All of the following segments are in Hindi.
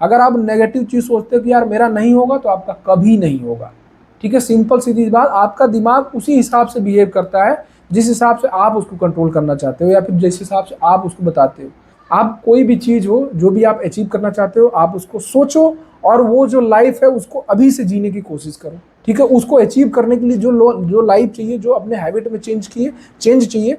अगर आप नेगेटिव चीज़ सोचते हो कि यार मेरा नहीं होगा, तो आपका कभी नहीं होगा। ठीक है, सिंपल सीधी बात। आपका दिमाग उसी हिसाब से बिहेव करता है जिस हिसाब से आप उसको कंट्रोल करना चाहते हो, या फिर जिस हिसाब से आप उसको बताते हो। आप कोई भी चीज़ हो, जो भी आप अचीव करना चाहते हो, आप उसको सोचो और वो जो लाइफ है उसको अभी से जीने की कोशिश करो। ठीक है, उसको अचीव करने के लिए जो लाइफ चाहिए, जो अपने हैबिट में चेंज चाहिए,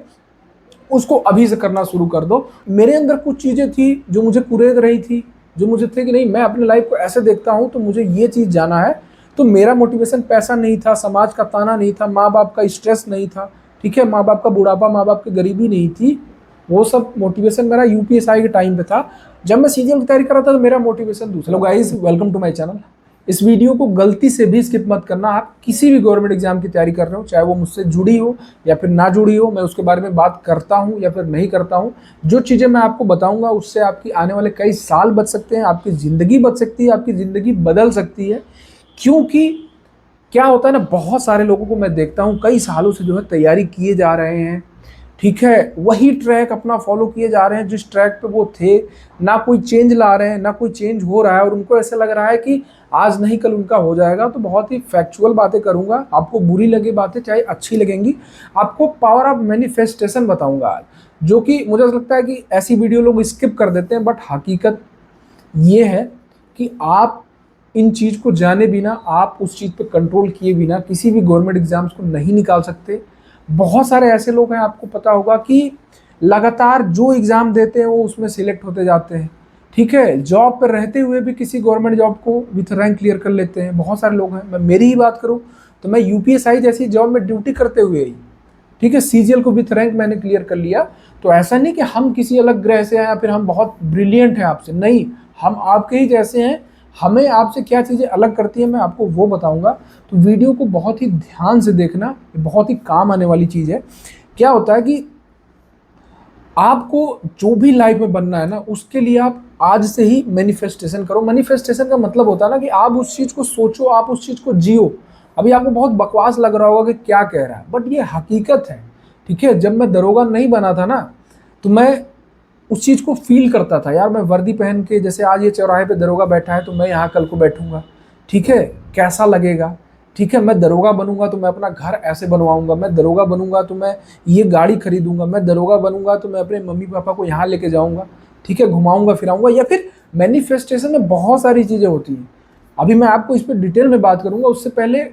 उसको अभी से करना शुरू कर दो। मेरे अंदर कुछ चीज़ें थी जो मुझे कुरेद रही थी, जो मुझे थे कि नहीं, मैं अपने लाइफ को ऐसे देखता हूँ तो मुझे ये चीज़ जाना है। तो मेरा मोटिवेशन पैसा नहीं था, समाज का ताना नहीं था, माँ बाप का स्ट्रेस नहीं था। ठीक है, माँ बाप का बुढ़ापा, माँ बाप की गरीबी नहीं थी। वो सब मोटिवेशन मेरा यूपीएसआई के टाइम पे था। जब मैं सीजीएल की तैयारी कर रहा था तो मेरा मोटिवेशन दूसरा। Hello guys, welcome to my channel. इस वीडियो को गलती से भी स्किप मत करना। आप किसी भी गवर्नमेंट एग्जाम की तैयारी कर रहे हो, चाहे वो मुझसे जुड़ी हो या फिर ना जुड़ी हो, मैं उसके बारे में बात करता हूँ या फिर नहीं करता हूँ। जो चीज़ें मैं आपको बताऊंगा उससे आपकी आने वाले कई साल बच सकते हैं, आपकी ज़िंदगी बच सकती है, आपकी ज़िंदगी बदल सकती है। क्योंकि क्या होता है ना, बहुत सारे लोगों को मैं देखता हूँ कई सालों से जो है तैयारी किए जा रहे हैं। ठीक है, वही ट्रैक अपना फॉलो किए जा रहे हैं जिस ट्रैक पे वो थे। ना कोई चेंज ला रहे हैं, ना कोई चेंज हो रहा है, और उनको ऐसे लग रहा है कि आज नहीं कल उनका हो जाएगा। तो बहुत ही फैक्चुअल बातें करूंगा, आपको बुरी लगे बातें चाहे अच्छी लगेंगी। आपको पावर ऑफ मैनिफेस्टेशन बताऊंगा आज, जो कि मुझे लगता है कि ऐसी वीडियो लोग स्किप कर देते हैं, बट हकीकत ये है कि आप इन चीज़ को जाने बिना, आप उस चीज़ पे कंट्रोल किए बिना किसी भी गवर्नमेंट एग्जाम्स को नहीं निकाल सकते। बहुत सारे ऐसे लोग हैं, आपको पता होगा, कि लगातार जो एग्ज़ाम देते हैं वो उसमें सिलेक्ट होते जाते हैं। ठीक है, जॉब पर रहते हुए भी किसी गवर्नमेंट जॉब को विथ रैंक क्लियर कर लेते हैं। बहुत सारे लोग हैं। मैं मेरी ही बात करूं तो मैं यूपीएसआई जैसी जॉब में ड्यूटी करते हुए ही, ठीक है, सीजीएल को विथ रैंक मैंने क्लियर कर लिया। तो ऐसा नहीं कि हम किसी अलग ग्रह से हैं या फिर हम बहुत ब्रिलियंट हैं आपसे, नहीं, हम आपके ही जैसे हैं। हमें आपसे क्या चीज़ें अलग करती है मैं आपको वो बताऊंगा। तो वीडियो को बहुत ही ध्यान से देखना, ये बहुत ही काम आने वाली चीज़ है। क्या होता है कि आपको जो भी लाइफ में बनना है ना, उसके लिए आप आज से ही मैनिफेस्टेशन करो। मैनिफेस्टेशन का मतलब होता है ना कि आप उस चीज़ को सोचो, आप उस चीज़ को जियो। अभी आपको बहुत बकवास लग रहा होगा कि क्या कह रहा है, बट ये हकीकत है। ठीक है, जब मैं दरोगा नहीं बना था ना, तो मैं उस चीज़ को फील करता था। यार मैं वर्दी पहन के, जैसे आज ये चौराहे पे दरोगा बैठा है तो मैं यहाँ कल को बैठूंगा। ठीक है, कैसा लगेगा। ठीक है, मैं दरोगा बनूंगा तो मैं अपना घर ऐसे बनवाऊंगा, मैं दरोगा बनूंगा तो मैं ये गाड़ी खरीदूंगा, मैं दरोगा बनूंगा तो मैं अपने मम्मी पापा को यहाँ लेके जाऊंगा। ठीक है, घुमाऊंगा फिराऊंगा। या फिर मैनिफेस्टेशन में बहुत सारी चीज़ें होती हैं। अभी मैं आपको इस पर डिटेल में बात करूंगा, उससे पहले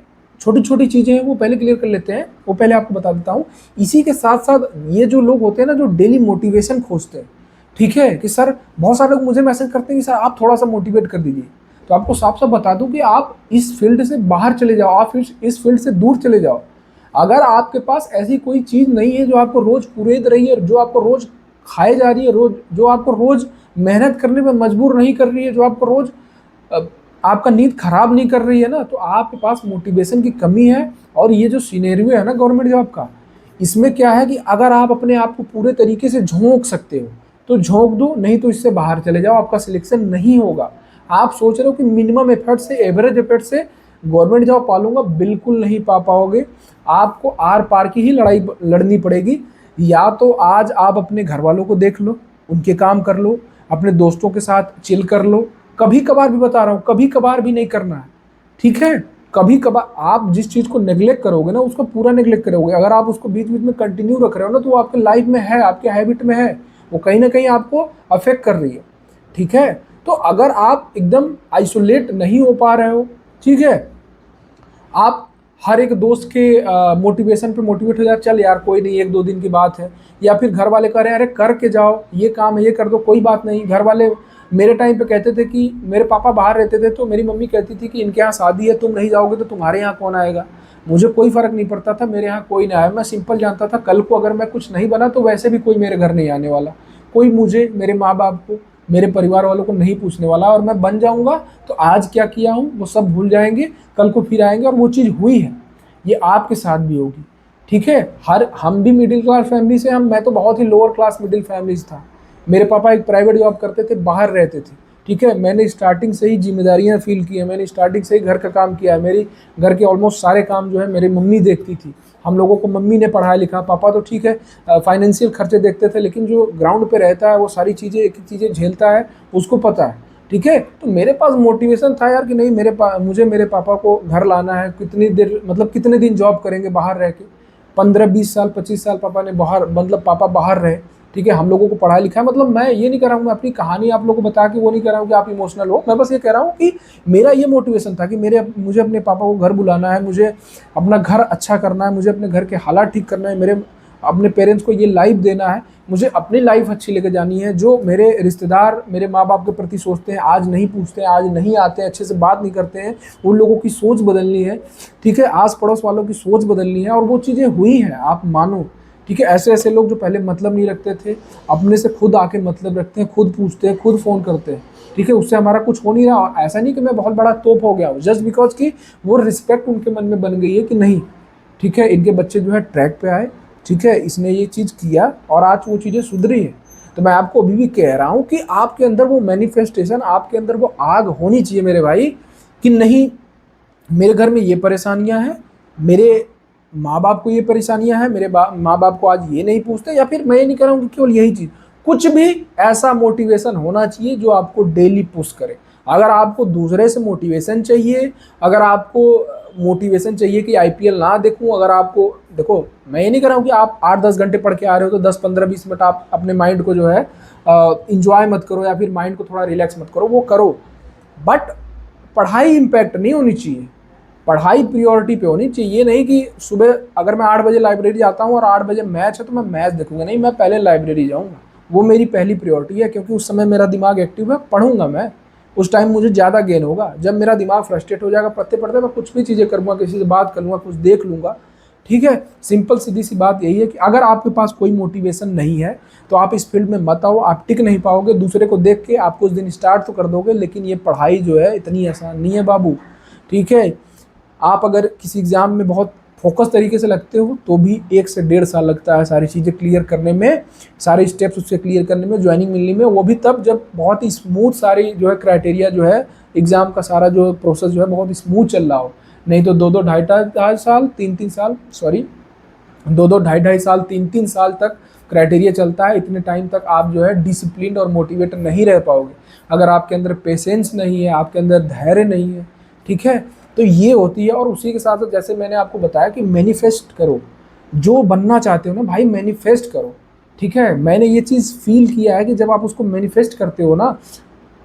छोटी छोटी चीज़ें हैं वो पहले क्लियर कर लेते हैं, वो पहले आपको बता देता हूँ। इसी के साथ साथ ये जो लोग होते हैं ना, जो डेली मोटिवेशन खोजते हैं, ठीक है, कि सर, बहुत सारे लोग मुझे मैसेज करते हैं कि सर आप थोड़ा सा मोटिवेट कर दीजिए। तो आपको साफ साफ बता दूं कि आप इस फील्ड से बाहर चले जाओ, आप इस फील्ड से दूर चले जाओ। अगर आपके पास ऐसी कोई चीज़ नहीं है जो आपको रोज कुरेद रही है, जो आपको रोज खाए जा रही है, रोज जो आपको रोज मेहनत करने में मजबूर नहीं कर रही है, जो आपको रोज आपका नींद खराब नहीं कर रही है ना, तो आपके पास मोटिवेशन की कमी है। और ये जो सिनेरियो है ना गवर्नमेंट जॉब का, इसमें क्या है कि अगर आप अपने आप को पूरे तरीके से झोंक सकते हो तो झोंक दो, नहीं तो इससे बाहर चले जाओ, आपका सिलेक्शन नहीं होगा। आप सोच रहे हो कि मिनिमम एफर्ट से, एवरेज एफर्ट से गवर्नमेंट जॉब पालूंगा, बिल्कुल नहीं पा पाओगे। आपको आर पार की ही लड़ाई लड़नी पड़ेगी। या तो आज आप अपने घर वालों को देख लो, उनके काम कर लो, अपने दोस्तों के साथ चिल कर लो। कभी कभार भी बता रहा हूँ, कभी कभार भी नहीं करना है। ठीक है, कभी कभार आप जिस चीज़ को नेग्लेक्ट करोगे ना, उसको पूरा नेग्लेक्ट करोगे। अगर आप उसको बीच बीच में कंटिन्यू रख रहे हो ना, तो वो आपके लाइफ में है, आपके हैबिट में है, वो कहीं ना कहीं आपको अफेक्ट कर रही है। ठीक है, तो अगर आप एकदम आइसोलेट नहीं हो पा रहे हो, ठीक है, आप हर एक दोस्त के मोटिवेशन पे मोटिवेट हो जाए, चल यार कोई नहीं, एक दो दिन की बात है। या फिर घर वाले कह रहे हैं अरे करके जाओ, ये काम है, ये कर दो, कोई बात नहीं। घर वाले मेरे टाइम पे कहते थे कि मेरे पापा बाहर रहते थे तो मेरी मम्मी कहती थी कि इनके यहाँ शादी है, तुम नहीं जाओगे तो तुम्हारे यहाँ कौन आएगा। मुझे कोई फ़र्क नहीं पड़ता था, मेरे यहाँ कोई ना आए। मैं सिंपल जानता था कल को अगर मैं कुछ नहीं बना तो वैसे भी कोई मेरे घर नहीं आने वाला, कोई मुझे, मेरे माँ बाप को, मेरे परिवार वालों को नहीं पूछने वाला। और मैं बन जाऊँगा तो आज क्या किया हूँ वो सब भूल जाएंगे, कल को फिर आएंगे। और वो चीज़ हुई है, ये आपके साथ भी होगी। ठीक है, हम भी मिडिल क्लास फैमिली से, मैं तो बहुत ही लोअर क्लास मिडिल फैमिली से था। मेरे पापा एक प्राइवेट जॉब करते थे, बाहर रहते थे। ठीक है, मैंने स्टार्टिंग से ही जिम्मेदारियां फील की है, मैंने स्टार्टिंग से ही घर का काम किया है। मेरी घर के ऑलमोस्ट सारे काम जो है मेरी मम्मी देखती थी। हम लोगों को मम्मी ने पढ़ाया लिखा, पापा तो ठीक है फाइनेंशियल खर्चे देखते थे, लेकिन जो ग्राउंड पे रहता है वो सारी चीज़ें, एक चीज़ें झेलता है, उसको पता है। ठीक है। तो मेरे पास मोटिवेशन था यार कि नहीं, मुझे मेरे पापा को घर लाना है। कितनी देर, मतलब कितने दिन जॉब करेंगे बाहर रह के, 15-20 साल 25 साल पापा ने बाहर, मतलब पापा बाहर रहे, ठीक है, हम लोगों को पढ़ाया लिखा है। मतलब मैं ये नहीं कर रहा हूँ, मैं अपनी कहानी आप लोगों को बता के वो नहीं कर रहा हूँ कि आप इमोशनल हो। मैं बस ये कह रहा हूँ कि मेरा ये मोटिवेशन था कि मुझे अपने पापा को घर बुलाना है, मुझे अपना घर अच्छा करना है, मुझे अपने घर के हालात ठीक करना है, मेरे अपने पेरेंट्स को ये लाइफ देना है, मुझे अपनी लाइफ अच्छी लेके जानी है। जो मेरे रिश्तेदार मेरे माँ बाप के प्रति सोचते हैं, आज नहीं पूछते हैं, आज नहीं आते हैं, अच्छे से बात नहीं करते हैं, उन लोगों की सोच बदलनी है, ठीक है। आस पड़ोस वालों की सोच बदलनी है, और वो चीज़ें हुई हैं, आप मानो, ठीक है। ऐसे ऐसे लोग जो पहले मतलब नहीं रखते थे, अपने से खुद आके मतलब रखते हैं, खुद पूछते हैं, खुद फ़ोन करते हैं, ठीक है। उससे हमारा कुछ हो नहीं रहा। और ऐसा नहीं कि मैं बहुत बड़ा तोप हो गया हूँ, जस्ट बिकॉज कि वो रिस्पेक्ट उनके मन में बन गई है कि नहीं, ठीक है, इनके बच्चे जो है ट्रैक पे आए, ठीक है, इसने ये चीज़ किया और आज वो चीज़ें सुधरी है। तो मैं आपको अभी भी कह रहा हूँ कि आपके अंदर वो मैनिफेस्टेशन, आपके अंदर वो आग होनी चाहिए मेरे भाई, कि नहीं, मेरे घर में ये परेशानियां हैं, मेरे माँ बाप को ये परेशानियां हैं, मेरे माँ बाप को आज ये नहीं पूछते, या फिर मैं ये नहीं कह रहा हूँ कि केवल यही चीज़, कुछ भी ऐसा मोटिवेशन होना चाहिए जो आपको डेली पुश करे। अगर आपको दूसरे से मोटिवेशन चाहिए, अगर आपको मोटिवेशन चाहिए कि आईपीएल ना देखूं, अगर आपको, देखो मैं ये नहीं कह रहा हूँ कि आप 8-10 घंटे पढ़ के आ रहे हो तो 10-15-20 मिनट आप अपने माइंड को जो है इंजॉय मत करो, या फिर माइंड को थोड़ा रिलैक्स मत करो, वो करो, बट पढ़ाई इम्पैक्ट नहीं होनी चाहिए, पढ़ाई प्रियोरिटी पे होनी चाहिए। ये नहीं कि सुबह अगर मैं 8 बजे लाइब्रेरी जाता हूँ और 8 बजे मैच है तो मैं मैच देखूंगा, नहीं, मैं पहले लाइब्रेरी जाऊँगा, वो मेरी पहली प्रियोरिटी है, क्योंकि उस समय मेरा दिमाग एक्टिव है, पढ़ूंगा मैं, उस टाइम मुझे ज़्यादा गेन होगा। जब मेरा दिमाग फ्रस्ट्रेट हो जाएगा पढ़ते पढ़ते, मैं कुछ भी चीज़ें करूँगा, किसी से बात करूँगा, कुछ देख लूँगा, ठीक है। सिंपल सीधी सी बात यही है कि अगर आपके पास कोई मोटिवेशन नहीं है तो आप इस फील्ड में मत आओ, आप टिक नहीं पाओगे। दूसरे को देख के आप कुछ दिन स्टार्ट तो कर दोगे, लेकिन ये पढ़ाई जो है इतनी आसान नहीं है बाबू, ठीक है। आप अगर किसी एग्ज़ाम में बहुत फोकस तरीके से लगते हो तो भी 1 से 1.5 साल लगता है सारी चीज़ें क्लियर करने में, सारे स्टेप्स उससे क्लियर करने में, ज्वाइनिंग मिलने में, वो भी तब जब बहुत ही स्मूथ सारी जो है क्राइटेरिया जो है एग्ज़ाम का सारा जो प्रोसेस जो है बहुत स्मूथ चल रहा हो। नहीं तो 2-2 ढाई-ढाई साल 3-3 साल, सॉरी, 2-2 ढाई-ढाई साल 3-3 साल तक क्राइटेरिया चलता है। इतने टाइम तक आप जो है डिसिप्लिन और मोटिवेटेड नहीं रह पाओगे अगर आपके अंदर पेशेंस नहीं है, आपके अंदर धैर्य नहीं है, ठीक है। तो ये होती है। और उसी के साथ साथ जैसे मैंने आपको बताया कि मैनिफेस्ट करो, जो बनना चाहते हो ना भाई, मैनिफेस्ट करो, ठीक है। मैंने ये चीज़ फील किया है कि जब आप उसको मैनिफेस्ट करते हो ना,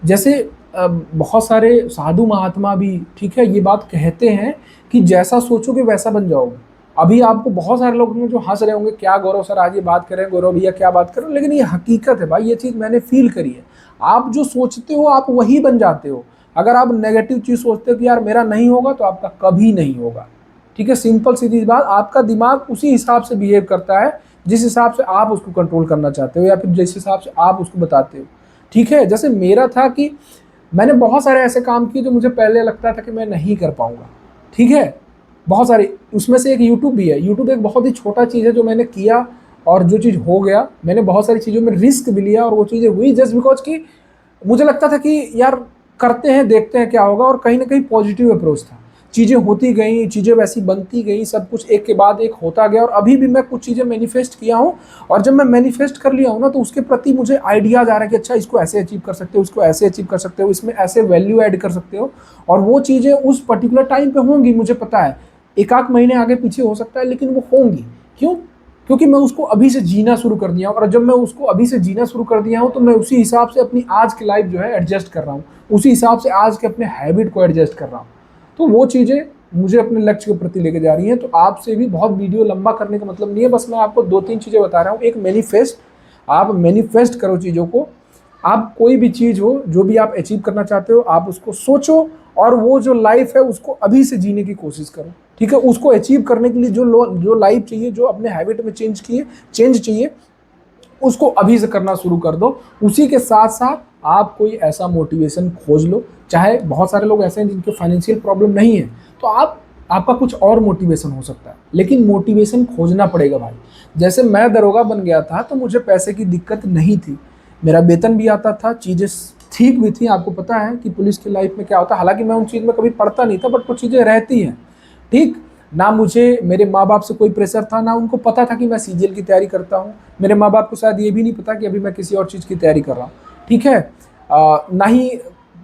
जैसे बहुत सारे साधु महात्मा भी, ठीक है, ये बात कहते हैं कि जैसा सोचोगे वैसा बन जाओगे। अभी आपको बहुत सारे लोग होंगे जो हंस रहे होंगे, क्या गौरव सर आज ये बात कर रहे हैं, गौरव भैया क्या बात कर रहे हो, लेकिन ये हकीकत है भाई, ये चीज़ मैंने फील करी है। आप जो सोचते हो आप वही बन जाते हो। अगर आप नेगेटिव चीज़ सोचते हो कि यार मेरा नहीं होगा, तो आपका कभी नहीं होगा, ठीक है। सिंपल सीधी बात, आपका दिमाग उसी हिसाब से बिहेव करता है जिस हिसाब से आप उसको कंट्रोल करना चाहते हो, या फिर जिस हिसाब से आप उसको बताते हो, ठीक है। जैसे मेरा था कि मैंने बहुत सारे ऐसे काम किए जो मुझे पहले लगता था कि मैं नहीं कर पाऊंगा, ठीक है, बहुत सारे, उसमें से एक यूट्यूब भी है। यूट्यूब एक बहुत ही छोटा चीज़ है जो मैंने किया, और जो चीज़ हो गया, मैंने बहुत सारी चीज़ों में रिस्क भी लिया और वो चीज़ें हुई जस्ट बिकॉज कि मुझे लगता था कि यार करते हैं देखते हैं क्या होगा, और कहीं ना कहीं पॉजिटिव अप्रोच था। चीज़ें होती गई, चीज़ें वैसी बनती गई, सब कुछ एक के बाद एक होता गया, और अभी भी मैं कुछ चीज़ें मैनिफेस्ट किया हूँ। और जब मैं मैनिफेस्ट कर लिया हूँ ना, तो उसके प्रति मुझे आइडियाज आ रहा है कि अच्छा इसको ऐसे अचीव कर सकते हो, इसको ऐसे अचीव कर सकते हो, इसमें ऐसे वैल्यू ऐड कर सकते हो, और वो चीज़ें उस पर्टिकुलर टाइम पे होंगी, मुझे पता है। एक आध महीने आगे पीछे हो सकता है, लेकिन वो होंगी। क्यों? क्योंकि मैं उसको अभी से जीना शुरू कर दिया हूँ, और जब मैं उसको अभी से जीना शुरू कर दिया हूँ तो मैं उसी हिसाब से अपनी आज की लाइफ जो है एडजस्ट कर रहा हूँ, उसी हिसाब से आज के अपने हैबिट को एडजस्ट कर रहा हूँ। तो वो चीज़ें मुझे अपने लक्ष्य के प्रति लेके जा रही हैं। तो आपसे भी बहुत वीडियो लंबा करने का मतलब नहीं है, बस मैं आपको 2-3 चीज़ें बता रहा हूँ। एक मैनिफेस्ट, आप मैनिफेस्ट करो चीज़ों को। आप कोई भी चीज़ हो, जो भी आप अचीव करना चाहते हो, आप उसको सोचो, और वो जो लाइफ है उसको अभी से जीने की कोशिश करो, ठीक है। उसको अचीव करने के लिए जो लाइफ चाहिए, जो अपने हैबिट में चेंज चाहिए, उसको अभी से करना शुरू कर दो। उसी के साथ साथ आप कोई ऐसा मोटिवेशन खोज लो। चाहे बहुत सारे लोग ऐसे हैं जिनके फाइनेंशियल प्रॉब्लम नहीं है, तो आपका कुछ और मोटिवेशन हो सकता है, लेकिन मोटिवेशन खोजना पड़ेगा भाई। जैसे मैं दरोगा बन गया था तो मुझे पैसे की दिक्कत नहीं थी, मेरा वेतन भी आता था, चीज़ें ठीक भी थी। आपको पता है कि पुलिस की लाइफ में क्या होता है, हालांकि मैं उन चीज़ में कभी पढ़ता नहीं था, बट कुछ चीज़ें रहती हैं, ठीक। ना मुझे मेरे माँ बाप से कोई प्रेशर था, ना उनको पता था कि मैं सीजीएल की तैयारी करता हूँ। मेरे माँ बाप को शायद ये भी नहीं पता कि अभी मैं किसी और चीज़ की तैयारी कर रहा हूँ, ठीक है। ना ही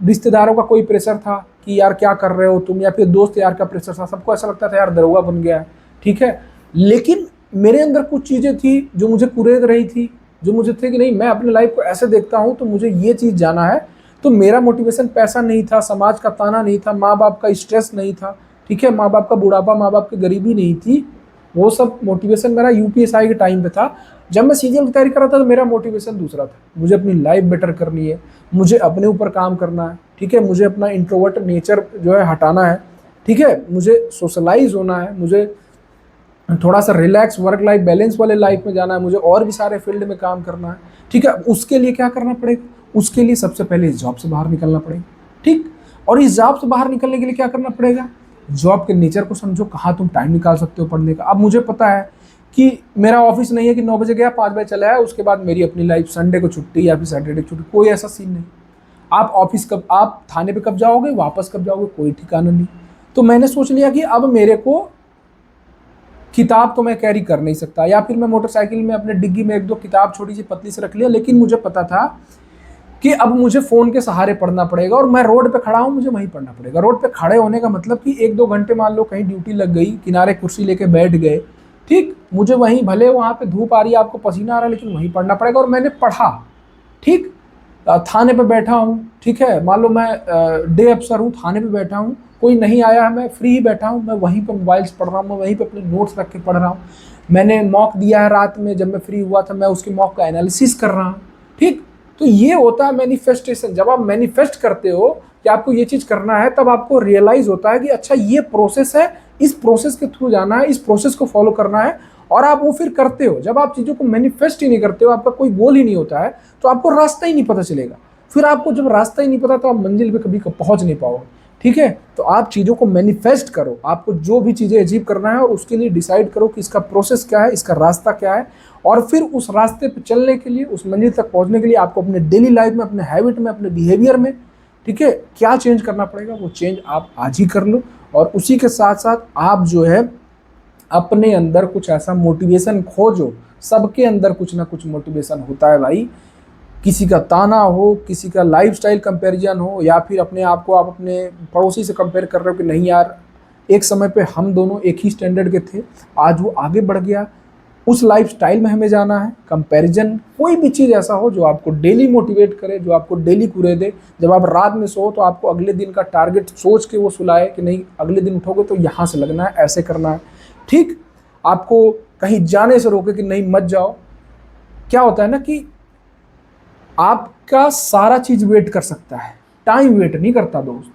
रिश्तेदारों का कोई प्रेशर था कि यार क्या कर रहे हो तुम, या फिर दोस्त यार का प्रेशर था, सबको ऐसा लगता था यार दरोगा बन गया है, ठीक है। लेकिन मेरे अंदर कुछ चीज़ें थी जो मुझे कुरेद रही थी, जो मुझे थे कि नहीं मैं अपने लाइफ को ऐसे देखता हूँ तो मुझे ये चीज़ जाना है। तो मेरा मोटिवेशन पैसा नहीं था, समाज का ताना नहीं था, माँ बाप का स्ट्रेस नहीं था, ठीक है, माँ बाप का बुढ़ापा, माँ बाप की गरीबी नहीं थी। वो सब मोटिवेशन मेरा यूपीएसआई के टाइम पे था। जब मैं सीजीएल की तैयारी कर रहा था तो मेरा मोटिवेशन दूसरा था, मुझे अपनी लाइफ बेटर करनी है, मुझे अपने ऊपर काम करना है, ठीक है, मुझे अपना इंट्रोवर्ट नेचर जो है हटाना है, ठीक है, मुझे सोशलाइज होना है, मुझे थोड़ा सा रिलैक्स वर्क लाइफ बैलेंस वाले लाइफ में जाना है, मुझे और भी सारे फील्ड में काम करना है, ठीक है। उसके लिए क्या करना पड़ेगा, उसके लिए सबसे पहले इस जॉब से बाहर निकलना पड़ेगा, ठीक। और इस जॉब से बाहर निकलने के लिए क्या करना पड़ेगा, जॉब के नेचर को समझो, कहाँ तुम टाइम निकाल सकते हो पढ़ने का। अब मुझे पता है कि मेरा ऑफिस नहीं है कि 9 बजे गया 5 बजे चला आया, उसके बाद मेरी अपनी लाइफ, संडे को छुट्टी या फिर सैटरडे छुट्टी, कोई ऐसा सीन नहीं। आप ऑफिस कब, आप थाने पे कब जाओगे, वापस कब जाओगे, कोई ठिकाना नहीं। तो मैंने सोच लिया कि अब मेरे को किताब तो मैं कैरी कर नहीं सकता, या फिर मैं मोटरसाइकिल में अपने डिग्गी में 1-2 किताब छोटी सी पतली से रख लिया, लेकिन मुझे पता था कि अब मुझे फ़ोन के सहारे पढ़ना पड़ेगा, और मैं रोड पे खड़ा हूँ, मुझे वहीं पढ़ना पड़ेगा। रोड पे खड़े होने का मतलब कि 1-2 घंटे मान लो कहीं ड्यूटी लग गई, किनारे कुर्सी लेके बैठ गए, ठीक, मुझे वहीं, भले वहाँ पे धूप आ रही है, आपको पसीना आ रहा है, लेकिन वहीं पढ़ना पड़ेगा। और मैंने पढ़ा, ठीक, थाने पे बैठा हूँ, ठीक है, मान लो मैं डे अफसर हूँ, थाने पे बैठा हूँ, कोई नहीं आया है, मैं फ्री ही बैठा हूँ, मैं वहीं पे मोबाइल से पढ़ रहा हूँ, मैं वहीं पे अपने नोट्स रख के पढ़ रहा हूँ। मैंने मॉक दिया है रात में, जब मैं फ्री हुआ था मैं उसकी मॉक का एनालिसिस कर रहा हूँ, ठीक। तो ये होता है मैनिफेस्टेशन। जब आप मैनिफेस्ट करते हो कि आपको ये चीज़ करना है, तब आपको रियलाइज होता है कि अच्छा ये प्रोसेस है, इस प्रोसेस के थ्रू जाना है, इस प्रोसेस को फॉलो करना है, और आप वो फिर करते हो। जब आप चीज़ों को मैनिफेस्ट ही नहीं करते हो, आपका कोई गोल ही नहीं होता है, तो आपको रास्ता ही नहीं पता चलेगा। फिर आपको जब रास्ता ही नहीं पता तो आप मंजिल पे कभी पहुंच नहीं पाओगे, ठीक है। तो आप चीज़ों को मैनिफेस्ट करो, आपको जो भी चीज़ें अचीव करना है, और उसके लिए डिसाइड करो कि इसका प्रोसेस क्या है, इसका रास्ता क्या है, और फिर उस रास्ते पे चलने के लिए, उस मंजिल तक पहुंचने के लिए आपको अपने डेली लाइफ में, अपने हैबिट में, अपने बिहेवियर में, ठीक है, क्या चेंज करना पड़ेगा, वो चेंज आप आज ही कर लो। और उसी के साथ साथ आप जो है अपने अंदर कुछ ऐसा मोटिवेशन खोजो। सबके अंदर कुछ ना कुछ मोटिवेशन होता है भाई, किसी का ताना हो, किसी का लाइफस्टाइल कंपैरिजन हो, या फिर अपने आप को आप अपने पड़ोसी से कंपेयर कर रहे हो कि नहीं यार, एक समय पे हम दोनों एक ही स्टैंडर्ड के थे, आज वो आगे बढ़ गया, उस लाइफस्टाइल में हमें जाना है। कंपैरिजन, कोई भी चीज़ ऐसा हो जो आपको डेली मोटिवेट करे, जो आपको डेली कुरेदे। जब आप रात में सो तो आपको अगले दिन का टारगेट सोच के वो सुलाए कि नहीं अगले दिन उठोगे तो यहाँ से लगना है, ऐसे करना है, ठीक। आपको कहीं जाने से रोके कि नहीं मत जाओ। क्या होता है ना कि आपका सारा चीज वेट कर सकता है, टाइम वेट नहीं करता दोस्त,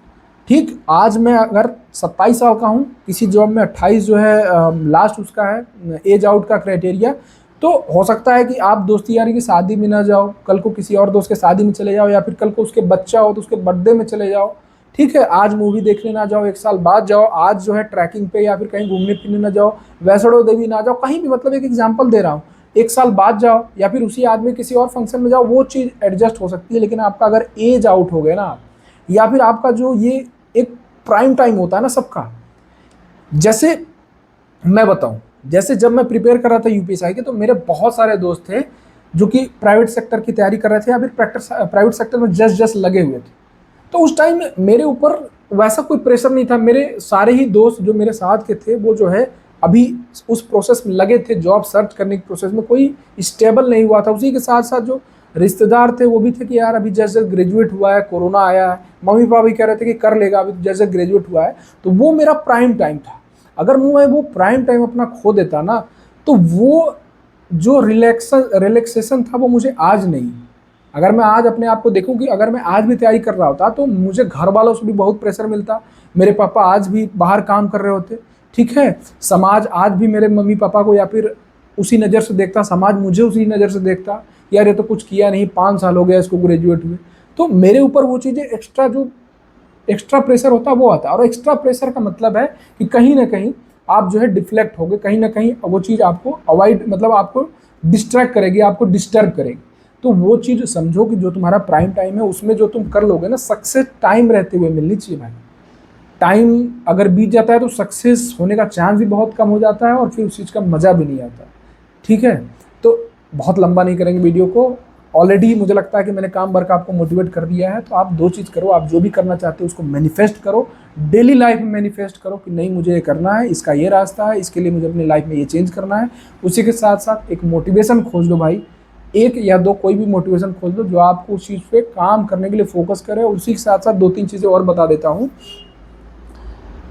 ठीक। आज मैं अगर 27 साल का हूँ, किसी जॉब में 28 जो है लास्ट उसका है एज आउट का क्राइटेरिया, तो हो सकता है कि आप दोस्ती यारी की शादी में ना जाओ, कल को किसी और दोस्त के शादी में चले जाओ, या फिर कल को उसके बच्चा हो तो उसके बर्थडे में चले जाओ, ठीक है। आज मूवी देखने ना जाओ, 1 साल बाद जाओ। आज जो है ट्रैकिंग पे या फिर कहीं घूमने फिरने ना जाओ, वैष्णो देवी ना जाओ, कहीं भी, मतलब एक एग्जाम्पल दे रहा हूँ। 1 साल बाद जाओ, या फिर उसी आदमी किसी और फंक्शन में जाओ, वो चीज़ एडजस्ट हो सकती है। लेकिन आपका अगर एज आउट हो गया ना, या फिर आपका जो ये एक प्राइम टाइम होता है ना सबका, जैसे मैं बताऊं, जैसे जब मैं प्रिपेयर कर रहा था यूपीएसआई के, तो मेरे बहुत सारे दोस्त थे जो कि प्राइवेट सेक्टर की तैयारी कर रहे थे, या फिर प्राइवेट सेक्टर में जस्ट लगे हुए थे। तो उस टाइम मेरे ऊपर वैसा कोई प्रेशर नहीं था। मेरे सारे ही दोस्त जो मेरे साथ के थे, वो जो है अभी उस प्रोसेस में लगे थे, जॉब सर्च करने के प्रोसेस में, कोई स्टेबल नहीं हुआ था। उसी के साथ साथ जो रिश्तेदार थे वो भी थे कि यार अभी जैसे ग्रेजुएट हुआ है, कोरोना आया है, मम्मी पापा भी कह रहे थे कि कर लेगा, अभी जैसे ग्रेजुएट हुआ है। तो वो मेरा प्राइम टाइम था। अगर मैं वो प्राइम टाइम अपना खो देता ना, तो वो जो रिलैक्सेशन था वो मुझे आज नहीं। अगर मैं आज अपने आप को देखूं कि अगर मैं आज भी तैयारी कर रहा होता तो मुझे घर वालों से भी बहुत प्रेशर मिलता, मेरे पापा आज भी बाहर काम कर रहे होते, ठीक है। समाज आज भी मेरे मम्मी पापा को या फिर उसी नज़र से देखता, समाज मुझे उसी नज़र से देखता, यार ये तो कुछ किया नहीं, 5 साल हो गया इसको ग्रेजुएट हुए। तो मेरे ऊपर वो चीज़ें एक्स्ट्रा प्रेशर होता वो आता। और एक्स्ट्रा प्रेशर का मतलब है कि कहीं ना कहीं आप जो है डिफ्लेक्ट हो गए, कहीं ना कहीं वो चीज़ आपको अवॉइड, मतलब आपको डिस्ट्रैक्ट करेगी, आपको डिस्टर्ब करेगी। तो वो चीज़ समझो कि जो तुम्हारा प्राइम टाइम है उसमें जो तुम कर लोगे ना, सक्सेस टाइम रहते हुए मिलनी चाहिए भाई। टाइम अगर बीत जाता है तो सक्सेस होने का चांस भी बहुत कम हो जाता है, और फिर उस चीज़ का मज़ा भी नहीं आता, ठीक है। तो बहुत लंबा नहीं करेंगे वीडियो को, ऑलरेडी मुझे लगता है कि मैंने काम भर का आपको मोटिवेट कर दिया है। तो आप दो चीज़ करो, आप जो भी करना चाहते हो उसको मैनिफेस्ट करो, डेली लाइफ में मैनिफेस्ट करो कि नहीं मुझे ये करना है, इसका ये रास्ता है, इसके लिए मुझे अपनी लाइफ में ये चेंज करना है। उसी के साथ साथ एक मोटिवेशन खोज लो भाई, एक या दो कोई भी मोटिवेशन खोज लो जो आपको उस चीज़ पे काम करने के लिए फोकस करे। उसी के साथ साथ दो तीन चीज़ें और बता देता हूँ।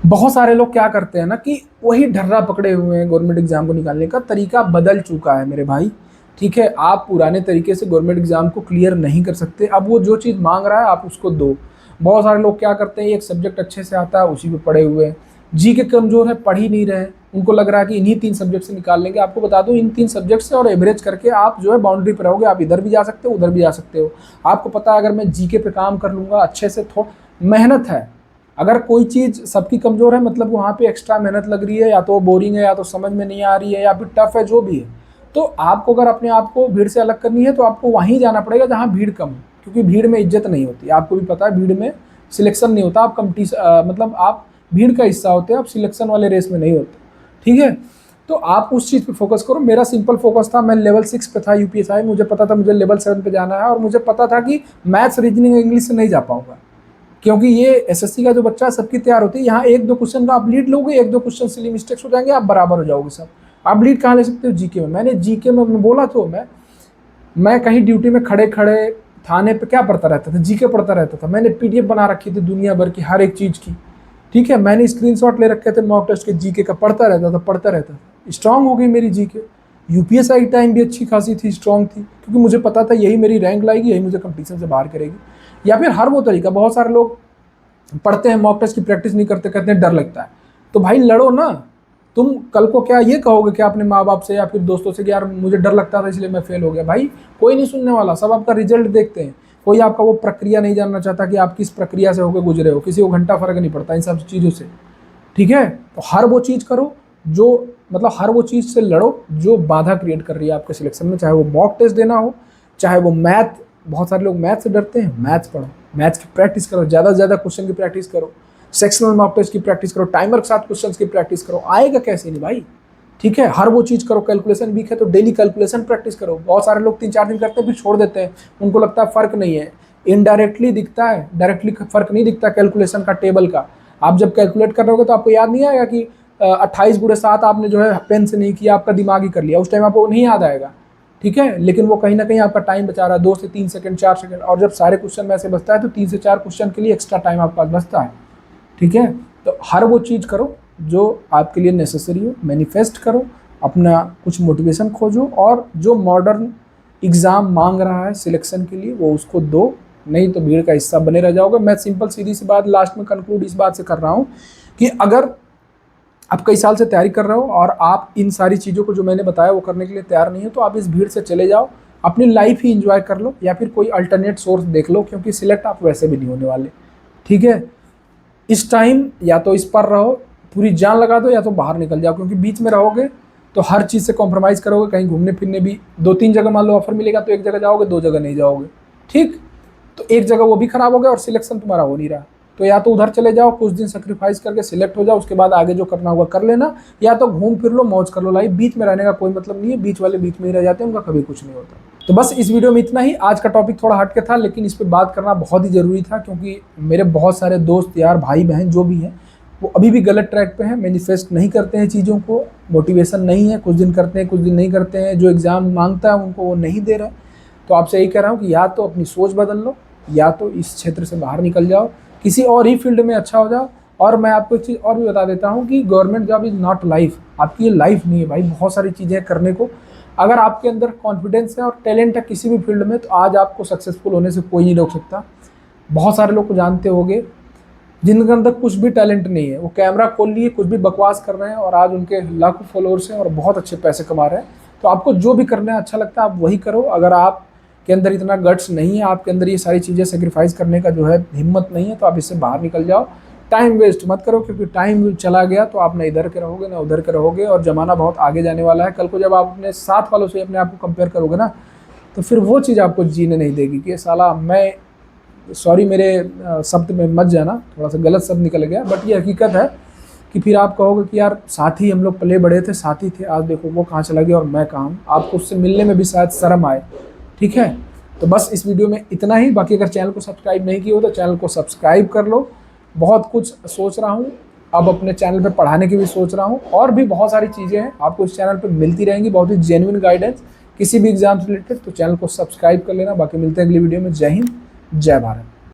बहुत सारे लोग क्या करते हैं ना कि वही ढर्रा पकड़े हुए हैं, गवर्नमेंट एग्जाम को निकालने का तरीका बदल चुका है मेरे भाई। ठीक है, आप पुराने तरीके से गवर्नमेंट एग्जाम को क्लियर नहीं कर सकते। अब वो जो चीज़ मांग रहा है आप उसको दो। बहुत सारे लोग क्या करते हैं, एक सब्जेक्ट अच्छे से आता है उसी पे पड़े हुए हैं, जी के कमजोर है, पढ़ ही नहीं रहे हैं, उनको लग रहा है कि इन्हीं 3 सब्जेक्ट से निकाल लेंगे। आपको बता दूं, इन 3 सब्जेक्ट से और एवरेज करके आप जो है बाउंड्री पर रहोगे। आप इधर भी जा सकते हो, उधर भी जा सकते हो। आपको पता है अगर मैं जीके पे काम कर लूँगा अच्छे से, थोड़ा मेहनत है। अगर कोई चीज़ सबकी कमज़ोर है मतलब वहाँ पे एक्स्ट्रा मेहनत लग रही है, या तो वो बोरिंग है, या तो समझ में नहीं आ रही है, या फिर टफ है, जो भी है। तो आपको अगर अपने आप को भीड़ से अलग करनी है तो आपको वहीं जाना पड़ेगा जहाँ भीड़ कम है, क्योंकि भीड़ में इज्जत नहीं होती। आपको भी पता है भीड़ में सिलेक्शन नहीं होता। आप मतलब आप भीड़ का हिस्सा होते हैं, आप सिलेक्शन वाले रेस में नहीं होते। ठीक है, तो आप उस चीज़ पे फोकस करो। मेरा सिंपल फोकस था, मैं लेवल 6 पे था यूपीएसआई, मुझे पता था मुझे लेवल 7 पे जाना है, और मुझे पता था कि मैथ्स, रीजनिंग, इंग्लिश से नहीं जा पाऊंगा, क्योंकि ये एसएससी का जो बच्चा है सबकी तैयार होती है। यहाँ एक दो क्वेश्चन का आप लीड लोगे, एक दो क्वेश्चन सिली मिस्टेक्स हो जाएंगे, आप बराबर हो जाओगे सब। आप लीड कहाँ ले सकते हो? जीके में। मैंने जीके में बोला तो मैं कहीं ड्यूटी में खड़े खड़े थाने पे क्या पढ़ता रहता था, जीके पढ़ता रहता था। मैंने पीडीएफ बना रखी थी दुनिया भर की हर एक चीज़ की। ठीक है, मैंने स्क्रीनशॉट ले रखे थे मॉक टेस्ट के जीके का, पढ़ता रहता था। स्ट्रांग हो गई मेरी जीके। यूपीएसआई की टाइम भी अच्छी खासी थी, स्ट्रांग थी, क्योंकि मुझे पता था यही मेरी रैंक लाएगी, यही मुझे कंपटीशन से बाहर करेगी। या फिर हर वो तरीका, बहुत सारे लोग पढ़ते हैं मॉक टेस्ट की प्रैक्टिस नहीं करते, कहते हैं डर लगता है। तो भाई लड़ो ना। तुम कल को क्या ये कहोगे कि अपने माँ बाप से या फिर दोस्तों से कि यार मुझे डर लगता था इसलिए मैं फेल हो गया? भाई कोई नहीं सुनने वाला, सब आपका रिजल्ट देखते हैं। कोई आपका वो प्रक्रिया नहीं जानना चाहता कि आप किस प्रक्रिया से होकर गुजरे हो। किसी को घंटा फर्क नहीं पड़ता इन सब चीज़ों से। ठीक है, तो हर वो चीज़ करो जो हर वो चीज़ से लड़ो जो बाधा क्रिएट कर रही है आपके सिलेक्शन में। चाहे वो मॉक टेस्ट देना हो, चाहे वो मैथ, बहुत सारे लोग मैथ से डरते हैं, मैथ्स पढ़ो, मैथ्स की प्रैक्टिस करो, ज़्यादा से ज़्यादा क्वेश्चन की प्रैक्टिस करो, सेक्शनल मॉक टेस्ट की प्रैक्टिस करो, टाइमर के साथ क्वेश्चन की प्रैक्टिस करो। आएगा कैसे नहीं भाई। ठीक है, हर वो चीज़ करो। कैलकुलेशन वीक है तो डेली कैलकुलेशन प्रैक्टिस करो। बहुत सारे लोग 3-4 दिन करते हैं फिर छोड़ देते हैं, उनको लगता है फ़र्क नहीं है। इनडायरेक्टली दिखता है, डायरेक्टली फ़र्क नहीं दिखता कैलकुलेशन का, टेबल का। आप जब कैलकुलेट कर रहे होगे तो आपको याद नहीं आएगा कि 28 × 7 आपने जो है पेन से नहीं किया, आपका दिमाग ही कर लिया, उस टाइम आपको नहीं याद आएगा। ठीक है, लेकिन वो कहीं ना कहीं आपका टाइम बचा रहा है, 2 से 3 सेकंड, 4 सेकंड। और जब सारे क्वेश्चन में ऐसे बचता है तो 3 से 4 क्वेश्चन के लिए एक्स्ट्रा टाइम आपके पास बचता है। ठीक है, तो हर वो चीज़ करो जो आपके लिए नेसेसरी हो, मैनिफेस्ट करो, अपना कुछ मोटिवेशन खोजो, और जो मॉडर्न एग्ज़ाम मांग रहा है सिलेक्शन के लिए वो उसको दो, नहीं तो भीड़ का हिस्सा बने रह जाओगे। मैं सिंपल सीधी सी बात लास्ट में कंक्लूड इस बात से कर रहा हूँ कि अगर आप कई साल से तैयारी कर रहे हो और आप इन सारी चीज़ों को जो मैंने बताया वो करने के लिए तैयार नहीं हो, तो आप इस भीड़ से चले जाओ, अपनी लाइफ ही इंजॉय कर लो, या फिर कोई अल्टरनेट सोर्स देख लो, क्योंकि सिलेक्ट आप वैसे भी नहीं होने वाले। ठीक है, इस टाइम या तो इस पर रहो, पूरी जान लगा दो, या तो बाहर निकल जाओ, क्योंकि बीच में रहोगे तो हर चीज़ से कॉम्प्रोमाइज़ करोगे। कहीं घूमने फिरने भी 2-3 जगह मान लो ऑफर मिलेगा तो एक जगह जाओगे, 2 जगह नहीं जाओगे। ठीक, तो एक जगह वो भी खराब हो गया और सिलेक्शन तुम्हारा हो नहीं रहा। तो या तो उधर चले जाओ, कुछ दिन सेक्रीफाइस करके सिलेक्ट हो जाओ, उसके बाद आगे जो करना होगा कर लेना, या तो घूम फिर लो, मौज कर लो। लाइफ बीच में रहने का कोई मतलब नहीं है। बीच वाले बीच में ही रह जाते हैं, उनका कभी कुछ नहीं होता। तो बस इस वीडियो में इतना ही। आज का टॉपिक थोड़ा हट के था, लेकिन इस पर बात करना बहुत ही ज़रूरी था, क्योंकि मेरे बहुत सारे दोस्त यार, भाई बहन जो भी हैं, वो अभी भी गलत ट्रैक पे हैं, मैनिफेस्ट नहीं करते हैं चीज़ों को, मोटिवेशन नहीं है, कुछ दिन करते हैं कुछ दिन नहीं करते हैं, जो एग्ज़ाम मांगता है उनको वो नहीं दे रहे। तो आपसे यही कह रहा हूँ कि या तो अपनी सोच बदल लो, या तो इस क्षेत्र से बाहर निकल जाओ, किसी और ही फील्ड में अच्छा हो जाओ। और मैं आपको एक चीज़ और भी बता देता हूँ कि government job is not life. आपकी ये लाइफ नहीं है भाई, बहुत सारी चीज़ें करने को। अगर आपके अंदर कॉन्फिडेंस है और टैलेंट है किसी भी फील्ड में, तो आज आपको सक्सेसफुल होने से कोई नहीं रोक सकता। बहुत सारे लोग को जानते होंगे जिनके अंदर कुछ भी टैलेंट नहीं है, वो कैमरा खोल लिए कुछ भी बकवास कर रहे हैं और आज उनके लाखों फॉलोअर्स हैं और बहुत अच्छे पैसे कमा रहे हैं। तो आपको जो भी करना है अच्छा लगता है आप वही करो। अगर आप के अंदर इतना गट्स नहीं है, आपके अंदर ये सारी चीज़ें सेक्रीफाइस करने का जो है हिम्मत नहीं है, तो आप इससे बाहर निकल जाओ। टाइम वेस्ट मत करो, क्योंकि टाइम चला गया तो आप ना इधर के रहोगे ना उधर के रहोगे, और ज़माना बहुत आगे जाने वाला है। कल को जब आप अपने साथ वालों से अपने आप को कंपेयर करोगे ना, तो फिर वो चीज़ आपको जीने नहीं देगी कि साला मैं, सॉरी मेरे शब्द में मत जाना, थोड़ा सा गलत शब्द निकल गया, बट ये हकीकत है कि फिर आप कहोगे कि यार साथी हम लोग पले बड़े थे, साथी थे, आज देखो वो कहाँ चला गया और मैं कहाँ हूँ। आपको उससे मिलने में भी शायद शर्म आए। ठीक है, तो बस इस वीडियो में इतना ही। बाकी अगर चैनल को सब्सक्राइब नहीं किया हो तो चैनल को सब्सक्राइब कर लो। बहुत कुछ सोच रहा हूँ, अब अपने चैनल पे पढ़ाने की भी सोच रहा हूँ, और भी बहुत सारी चीज़ें हैं आपको इस चैनल पे मिलती रहेंगी, बहुत ही जेन्युइन गाइडेंस किसी भी एग्जाम से रिलेटेड। तो चैनल को सब्सक्राइब कर लेना। बाकी मिलते हैं अगली वीडियो में। जय हिंद, जय भारत।